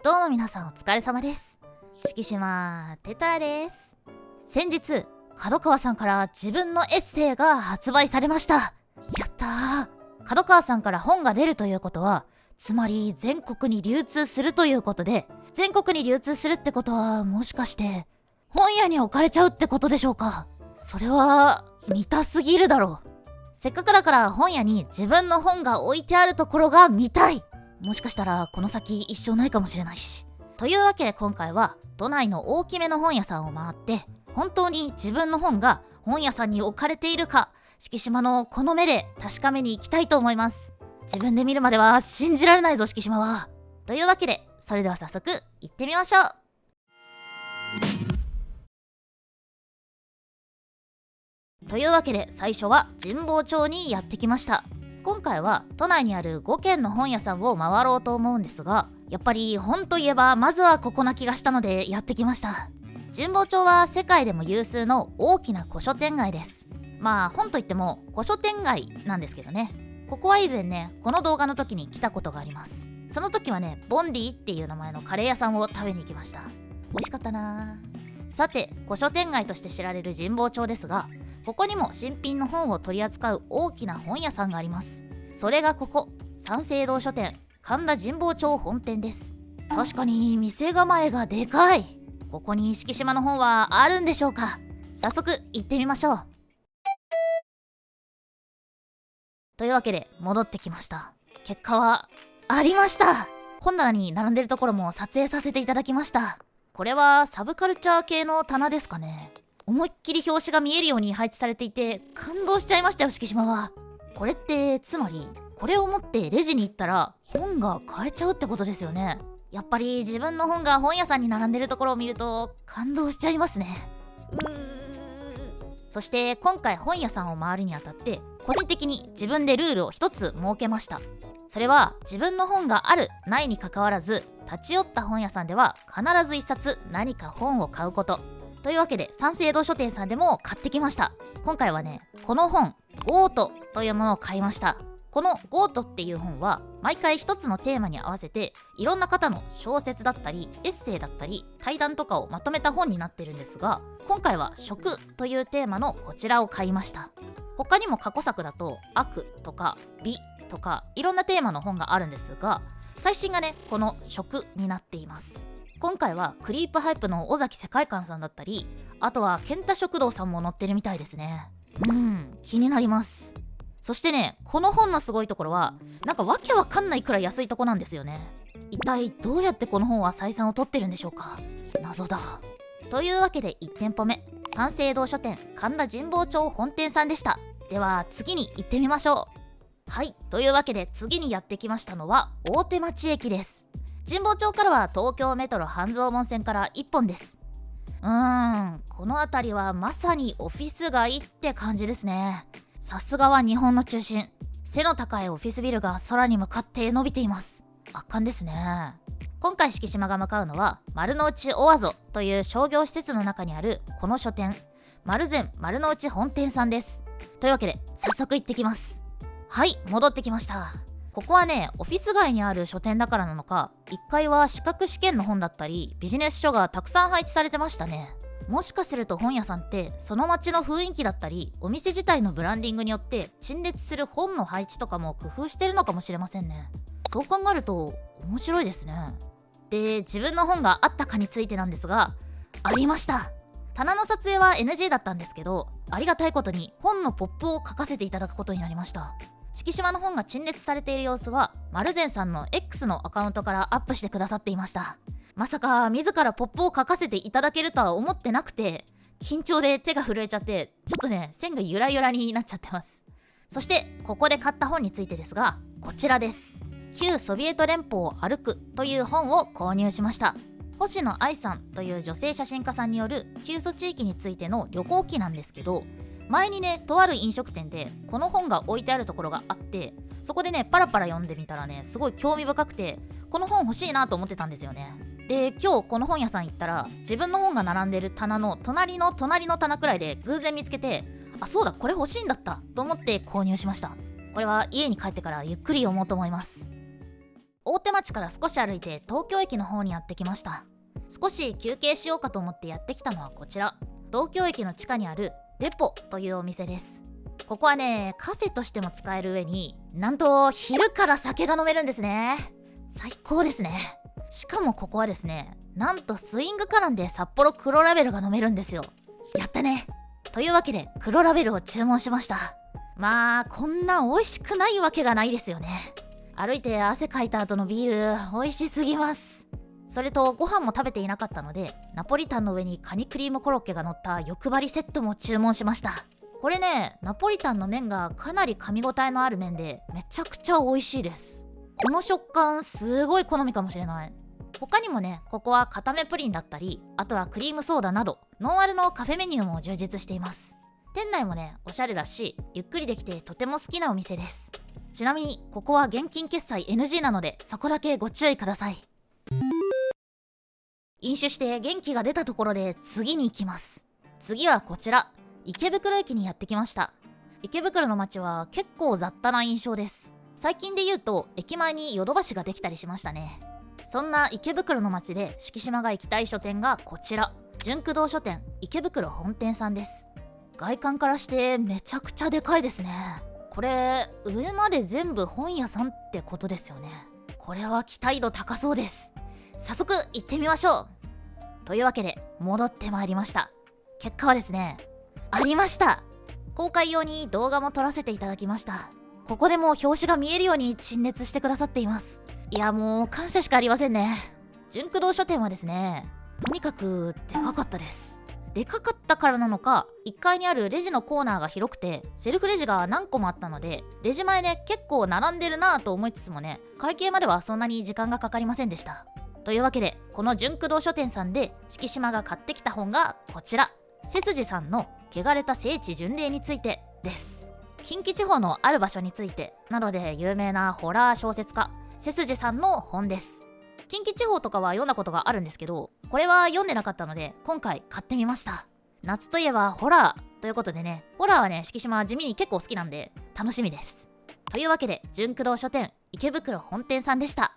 どうも皆さんお疲れ様です。敷島テタラです。先日角川さんから自分のエッセイが発売されました。やったー。角川さんから本が出るということは、つまり全国に流通するということで、全国に流通するってことはもしかして本屋に置かれちゃうってことでしょうか。それは見たすぎるだろう。せっかくだから本屋に自分の本が置いてあるところが見たい。もしかしたらこの先一生ないかもしれないし。というわけで今回は都内の大きめの本屋さんを回って、本当に自分の本が本屋さんに置かれているか、敷島のこの目で確かめに行きたいと思います。自分で見るまでは信じられないぞ敷島は。というわけでそれでは早速行ってみましょう。というわけで最初は神保町にやってきました。今回は都内にある5軒の本屋さんを回ろうと思うんですが、やっぱり本といえばまずはここな気がしたのでやってきました。神保町は世界でも有数の大きな古書店街です。まあ本といっても古書店街なんですけどね。ここは以前ね、この動画の時に来たことがあります。その時はね、ボンディっていう名前のカレー屋さんを食べに行きました。美味しかったな。さて、古書店街として知られる神保町ですが、ここにも新品の本を取り扱う大きな本屋さんがあります。それがここ、三省堂書店神田神保町本店です。確かに店構えがでかい。ここに敷島の本はあるんでしょうか。早速行ってみましょう。というわけで戻ってきました。結果はありました。本棚に並んでるところも撮影させていただきました。これはサブカルチャー系の棚ですかね。思いっきり表紙が見えるように配置されていて感動しちゃいましたよ敷島は。これってつまりこれを持ってレジに行ったら本が買えちゃうってことですよね。やっぱり自分の本が本屋さんに並んでるところを見ると感動しちゃいますね。そして今回本屋さんを回るにあたって個人的に自分でルールを一つ設けました。それは自分の本があるないにかかわらず、立ち寄った本屋さんでは必ず一冊何か本を買うこと。というわけで三省堂書店さんでも買ってきました。今回はね、この本ゴートというものを買いました。このゴートっていう本は毎回一つのテーマに合わせていろんな方の小説だったりエッセイだったり対談とかをまとめた本になってるんですが、今回は食というテーマのこちらを買いました。他にも過去作だと悪とか美とかいろんなテーマの本があるんですが、最新がねこの食になっています。今回はクリープハイプの尾崎世界観さんだったり、あとは健太食堂さんも載ってるみたいですね。気になります。そしてね、この本のすごいところはなんかわけわかんないくらい安いとこなんですよね。一体どうやってこの本は採算を取ってるんでしょうか。謎だ。というわけで1店舗目、三省堂書店神田神保町本店さんでした。では次に行ってみましょう。はい、というわけで次にやってきましたのは大手町駅です。神保町からは東京メトロ半蔵門線から1本です。この辺りはまさにオフィス街って感じですね。さすがは日本の中心。背の高いオフィスビルが空に向かって伸びています。圧巻ですね。今回敷島が向かうのは丸の内オアゾという商業施設の中にあるこの書店、丸善丸の内本店さんです。というわけで早速行ってきます。はい、戻ってきました。ここはね、オフィス街にある書店だからなのか、1階は資格試験の本だったりビジネス書がたくさん配置されてましたね。もしかすると本屋さんってその街の雰囲気だったりお店自体のブランディングによって陳列する本の配置とかも工夫してるのかもしれませんね。そう考えると面白いですね。で、自分の本があったかについてなんですが、ありました。棚の撮影は NG だったんですけど、ありがたいことに本のポップを書かせていただくことになりました。敷島の本が陳列されている様子は丸善さんの X のアカウントからアップしてくださっていました。まさか自らポップを書かせていただけるとは思ってなくて、緊張で手が震えちゃってちょっとね線がゆらゆらになっちゃってます。そしてここで買った本についてですが、こちらです。旧ソビエト連邦を歩くという本を購入しました。星野愛さんという女性写真家さんによる旧ソ地域についての旅行記なんですけど、前にねとある飲食店でこの本が置いてあるところがあって、そこでねパラパラ読んでみたらねすごい興味深くて、この本欲しいなと思ってたんですよね。で、今日この本屋さん行ったら自分の本が並んでる棚の隣の棚くらいで偶然見つけて、あ、そうだこれ欲しいんだったと思って購入しました。これは家に帰ってからゆっくり読もうと思います。大手町から少し歩いて東京駅の方にやってきました。少し休憩しようかと思ってやってきたのはこちら、東京駅の地下にあるデポというお店です。ここはね、カフェとしても使える上に、なんと昼から酒が飲めるんですね。最高ですね。しかもここはですね、なんとスイングカランで札幌黒ラベルが飲めるんですよ。やったね。というわけで黒ラベルを注文しました。まあこんな美味しくないわけがないですよね。歩いて汗かいた後のビール美味しすぎます。それとご飯も食べていなかったので、ナポリタンの上にカニクリームコロッケが乗った欲張りセットも注文しました。これね、ナポリタンの麺がかなり噛み応えのある麺でめちゃくちゃ美味しいです。この食感すごい好みかもしれない。他にもね、ここは固めプリンだったり、あとはクリームソーダなどノンアルのカフェメニューも充実しています。店内もね、おしゃれだしゆっくりできてとても好きなお店です。ちなみにここは現金決済 NG なので、そこだけご注意ください。飲酒して元気が出たところで次に行きます。次はこちら、池袋駅にやってきました。池袋の街は結構雑多な印象です。最近で言うと駅前にヨドバシができたりしましたね。そんな池袋の街で敷島が行きたい書店がこちら、純駆動書店池袋本店さんです。外観からしてめちゃくちゃでかいですね。これ上まで全部本屋さんってことですよね。これは期待度高そうです。早速行ってみましょう。というわけで戻ってまいりました。結果はですね、ありました。公開用に動画も撮らせていただきました。ここでもう表紙が見えるように陳列してくださっています。いやもう感謝しかありませんね。純駆動書店はですね、とにかくでかかったです。でかかったからなのか、1階にあるレジのコーナーが広くてセルフレジが何個もあったので、レジ前ね結構並んでるなぁと思いつつもね、会計まではそんなに時間がかかりませんでした。というわけでこの純駆動書店さんで敷島が買ってきた本がこちら、背筋さんの汚れた聖地巡礼についてです。近畿地方のある場所についてなどで有名なホラー小説家背筋さんの本です。近畿地方とかは読んだことがあるんですけど、これは読んでなかったので今回買ってみました。夏といえばホラーということでね、ホラーはね敷島地味に結構好きなんで楽しみです。というわけで純駆動書店池袋本店さんでした。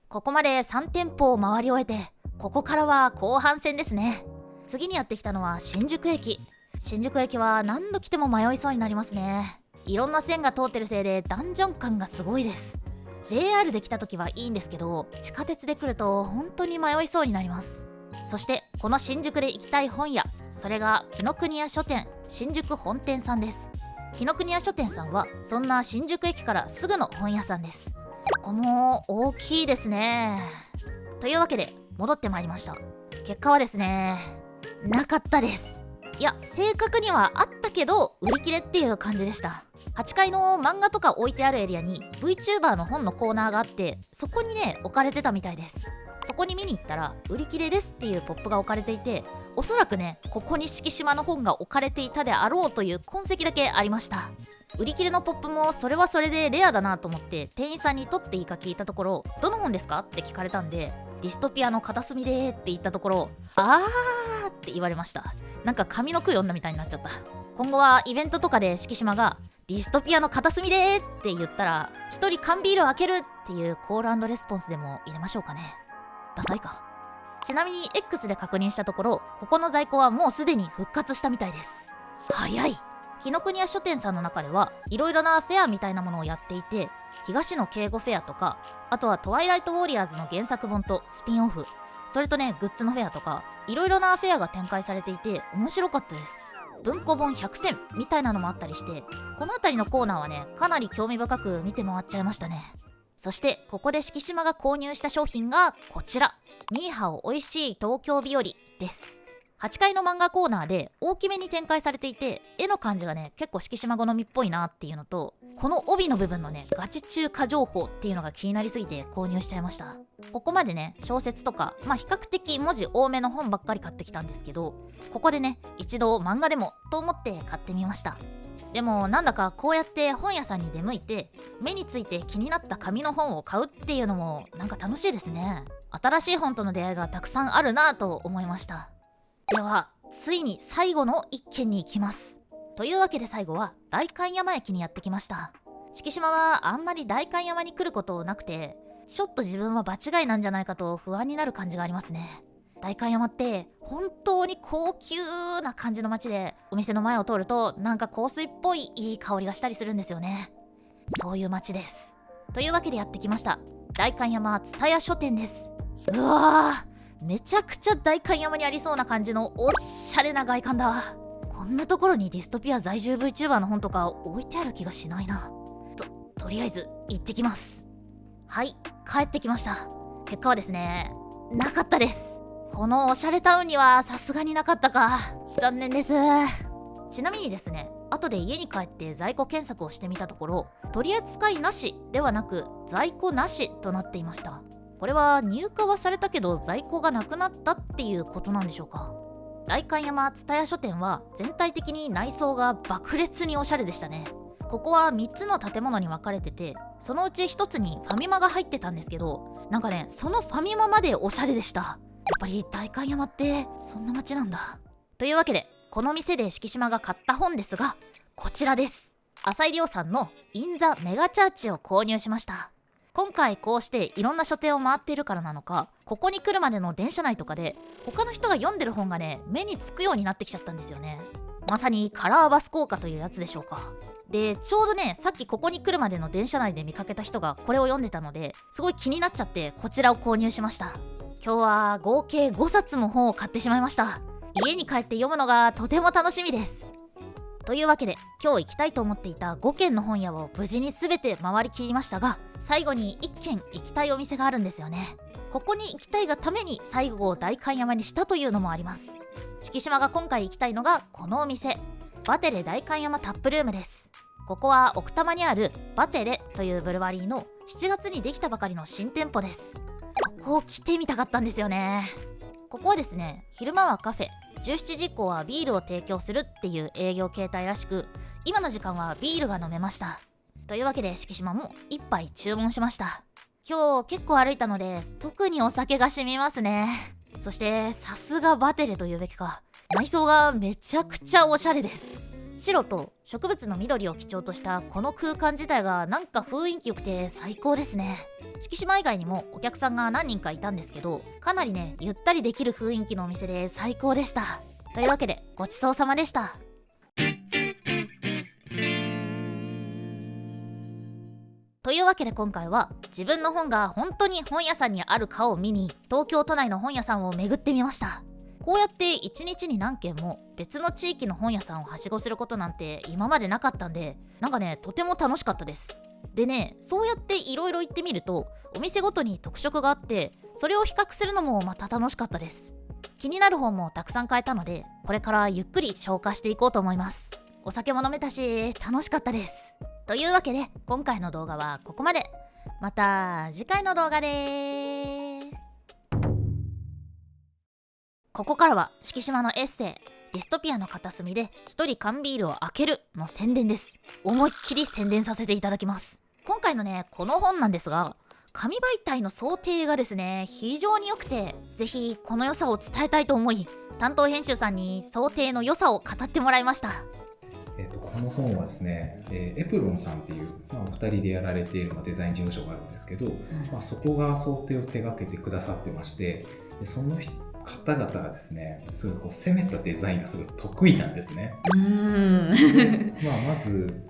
ここまで3店舗を回り終えて、ここからは後半戦ですね。次にやってきたのは新宿駅。新宿駅は何度来ても迷いそうになりますね。いろんな線が通ってるせいでダンジョン感がすごいです。 JR で来た時はいいんですけど、地下鉄で来ると本当に迷いそうになります。そしてこの新宿で行きたい本屋、それが紀ノ国屋書店新宿本店さんです。紀ノ国屋書店さんはそんな新宿駅からすぐの本屋さんです。ここも大きいですね。というわけで戻ってまいりました。結果はですね、なかったです。いや正確にはあったけど売り切れっていう感じでした。8階の漫画とか置いてあるエリアに VTuber の本のコーナーがあって、そこにね置かれてたみたいです。そこに見に行ったら売り切れですっていうポップが置かれていて、おそらくねここに敷島の本が置かれていたであろうという痕跡だけありました。売り切れのポップもそれはそれでレアだなと思って店員さんに取っていいか聞いたところ、どの本ですかって聞かれたんで、ディストピアの片隅でって言ったところ、あーって言われました。なんか上の句読んだみたいになっちゃった。今後はイベントとかで敷島がディストピアの片隅でって言ったら、一人缶ビールを開けるっていうコール&レスポンスでも入れましょうかね。ダサいか。ちなみに X で確認したところ、ここの在庫はもうすでに復活したみたいです。早い。紀ノ国屋書店さんの中ではいろいろなフェアみたいなものをやっていて、東野敬吾フェアとか、あとはトワイライトウォリアーズの原作本とスピンオフ、それとねグッズのフェアとか、いろいろなフェアが展開されていて面白かったです。文庫本100選みたいなのもあったりして、この辺りのコーナーはねかなり興味深く見て回っちゃいましたね。そしてここで敷島が購入した商品がこちら、ニーハオおいしい東京日和です。8階の漫画コーナーで大きめに展開されていて、絵の感じがね結構敷島好みっぽいなっていうのと、この帯の部分のねガチ中華情報っていうのが気になりすぎて購入しちゃいました。ここまでね小説とか比較的文字多めの本ばっかり買ってきたんですけど、ここでね一度漫画でもと思って買ってみました。でもなんだかこうやって本屋さんに出向いて目について気になった紙の本を買うっていうのもなんか楽しいですね。新しい本との出会いがたくさんあるなぁと思いました。ではついに最後の一軒に行きます。というわけで最後は代官山駅にやってきました。敷島はあんまり代官山に来ることなくて、ちょっと自分は場違いなんじゃないかと不安になる感じがありますね。代官山って本当に高級な感じの街で、お店の前を通るとなんか香水っぽいいい香りがしたりするんですよね。そういう街です。というわけでやってきました代官山蔦屋書店です。うわー、めちゃくちゃ代官山にありそうな感じのおしゃれな外観だ。こんなところにディストピア在住 VTuber の本とか置いてある気がしないな。とりあえず行ってきます。はい、帰ってきました。結果はですね、なかったです。このおしゃれタウンにはさすがになかったか。残念です。ちなみにですね、後で家に帰って在庫検索をしてみたところ、取り扱いなしではなく在庫なしとなっていました。これは入荷はされたけど在庫がなくなったっていうことなんでしょうか。代官山蔦屋書店は全体的に内装が爆裂におしゃれでしたね。ここは3つの建物に分かれてて、そのうち1つにファミマが入ってたんですけど、なんかね、そのファミマまでおしゃれでした。やっぱり代官山ってそんな街なんだ。というわけで、この店で敷島が買った本ですが、こちらです。浅井亮さんのインザメガチャーチを購入しました。今回こうしていろんな書店を回っているからなのか、ここに来るまでの電車内とかで他の人が読んでる本がね、目につくようになってきちゃったんですよね。まさにカラーバス効果というやつでしょうか。で、ちょうどね、さっきここに来るまでの電車内で見かけた人がこれを読んでたので、すごい気になっちゃってこちらを購入しました。今日は合計5冊も本を買ってしまいました。家に帰って読むのがとても楽しみです。というわけで、今日行きたいと思っていた5軒の本屋を無事に全て回りきりましたが、最後に1軒行きたいお店があるんですよね。ここに行きたいがために最後を代官山にしたというのもあります。敷島が今回行きたいのがこのお店、バテレ代官山タップルームです。ここは奥多摩にあるバテレというブルワリーの7月にできたばかりの新店舗です。ここを来てみたかったんですよね。ここはですね、昼間はカフェ、17時以降はビールを提供するっていう営業形態らしく、今の時間はビールが飲めました。というわけで敷島も1杯注文しました。今日結構歩いたので特にお酒が染みますね。そしてさすがバテレというべきか、内装がめちゃくちゃおしゃれです。白と植物の緑を基調としたこの空間自体がなんか雰囲気良くて最高ですね。敷島以外にもお客さんが何人かいたんですけど、かなりね、ゆったりできる雰囲気のお店で最高でした。というわけでごちそうさまでした。というわけで今回は自分の本が本当に本屋さんにあるかを見に東京都内の本屋さんを巡ってみました。こうやって1日に何軒も別の地域の本屋さんをはしごすることなんて今までなかったんで、なんかね、とても楽しかったです。でね、そうやっていろいろ行ってみるとお店ごとに特色があって、それを比較するのもまた楽しかったです。気になる本もたくさん買えたので、これからゆっくり消化していこうと思います。お酒も飲めたし楽しかったです。というわけで今回の動画はここまで。また次回の動画で。ここからは敷島のエッセイディストピアの片隅で一人缶ビールを開けるの宣伝です。思いっきり宣伝させていただきます。今回のね、この本なんですが、紙媒体の想定がですね、非常に良くて、ぜひこの良さを伝えたいと思い、担当編集さんに想定の良さを語ってもらいました。この本はですね、エプロンさんっていう、お二人でやられているデザイン事務所があるんですけど、そこが想定を手掛けてくださってまして、でその方々がですね、すごい攻めたデザインがすごい得意なんですね。でまず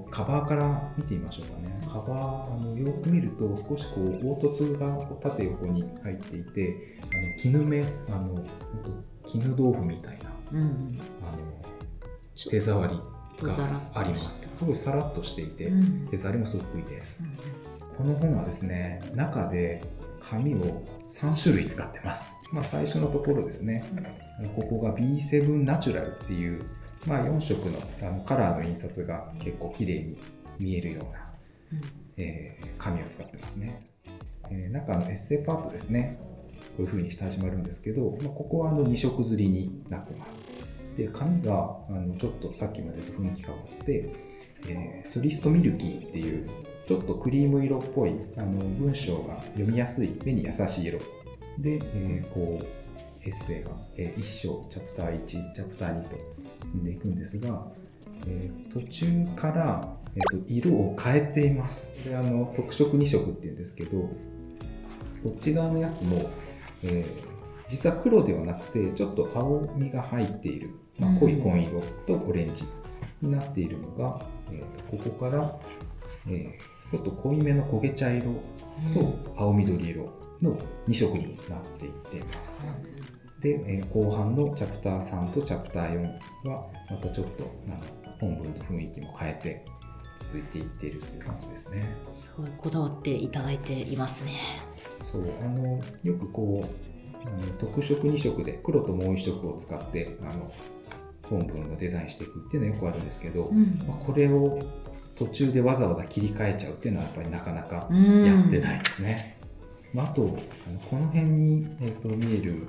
カバーから見てみましょうかね。カバーよく見ると少し凹凸が縦横に入っていて、絹目絹豆腐みたいな、手触りがあります。すごいさらっとしていて、手触りもすごくいいです。この本はですね、中で紙を3種類使ってます。最初のところですね、ここが B7 ナチュラルっていう、4色のカラーの印刷が結構綺麗に見えるような、紙を使ってますね。中のエッセイパートですね、こういう風にして始まるんですけど、ここは2色刷りになってます。で、紙がちょっとさっきまでと雰囲気変わって、ソリストミルキーっていうちょっとクリーム色っぽい文章が読みやすい、目に優しい色で、こうエッセイが、1章チャプター1チャプター2と進んでいくんですが、途中から、色を変えています。これ特色2色っていうんですけど、こっち側のやつも、実は黒ではなくてちょっと青みが入っている、濃い紺色とオレンジになっているのが、ここから、ちょっと濃いめの焦げ茶色と青緑色の2色になっていっています。で、後半のチャプター3とチャプター4はまたちょっと本文の雰囲気も変えて続いていっているという感じですね。すごいこだわっていただいていますね。そう、よくこう特色2色で黒ともう1色を使って本文をデザインしていくっていうのはよくあるんですけど、これを途中でわざわざ切り替えちゃうっていうのはやっぱりなかなかやってないですね。あとこの辺に、見える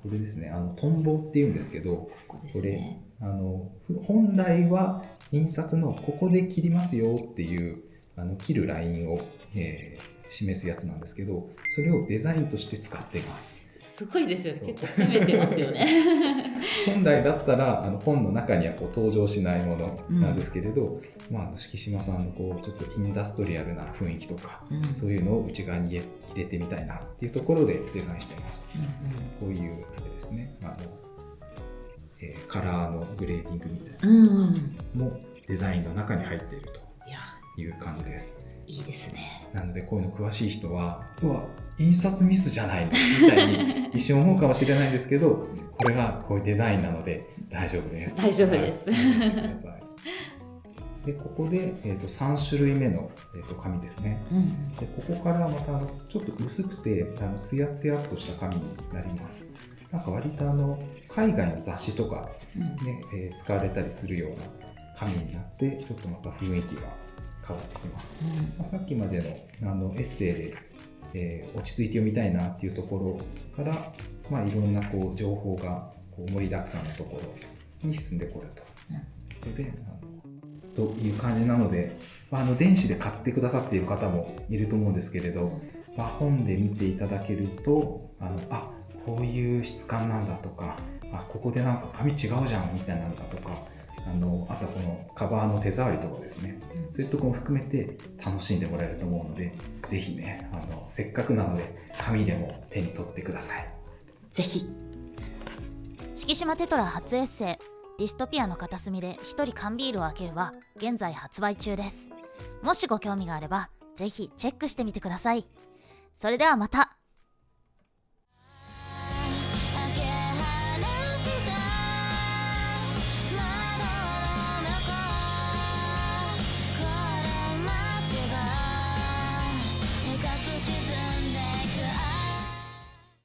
これですね、トンボっていうんですけど、これ本来は印刷のここで切りますよっていう切るラインを、示すやつなんですけど、それをデザインとして使っています。すごいですよね。結構攻めてますよね。本来だったら本の中には登場しないものなんですけれど、敷島さんのちょっとインダストリアルな雰囲気とか、そういうのを内側に入れてみたいなっていうところでデザインしています。こういうあれですね、カラーのグレーディングみたいなのもデザインの中に入っているという感じです。いいですね。なのでこういうの詳しい人は、印刷ミスじゃないのみたいに一瞬思うかもしれないんですけど、これがこういうデザインなので大丈夫です。大丈夫です。でここで、3種類目の、紙ですね。でここからまたちょっと薄くてツヤツヤっとした紙になります。割と海外の雑誌とか、使われたりするような紙になって、ちょっとまた雰囲気が変わってきます。さっきまでのエッセイで、落ち着いて読みたいなっていうところから、いろんな情報が盛りだくさんのところに進んでこるという感じなので、電子で買ってくださっている方もいると思うんですけれど、本で見ていただけるとこういう質感なんだとか、ここでなんか紙違うじゃんみたいなのだとか、あとこのカバーの手触りとかですね、そういうところも含めて楽しんでもらえると思うので、ぜひね、せっかくなので紙でも手に取ってください。ぜひ。敷島テトラ初エッセイディストピアの片隅で一人缶ビールを開けるは現在発売中です。もしご興味があればぜひチェックしてみてください。それではまた。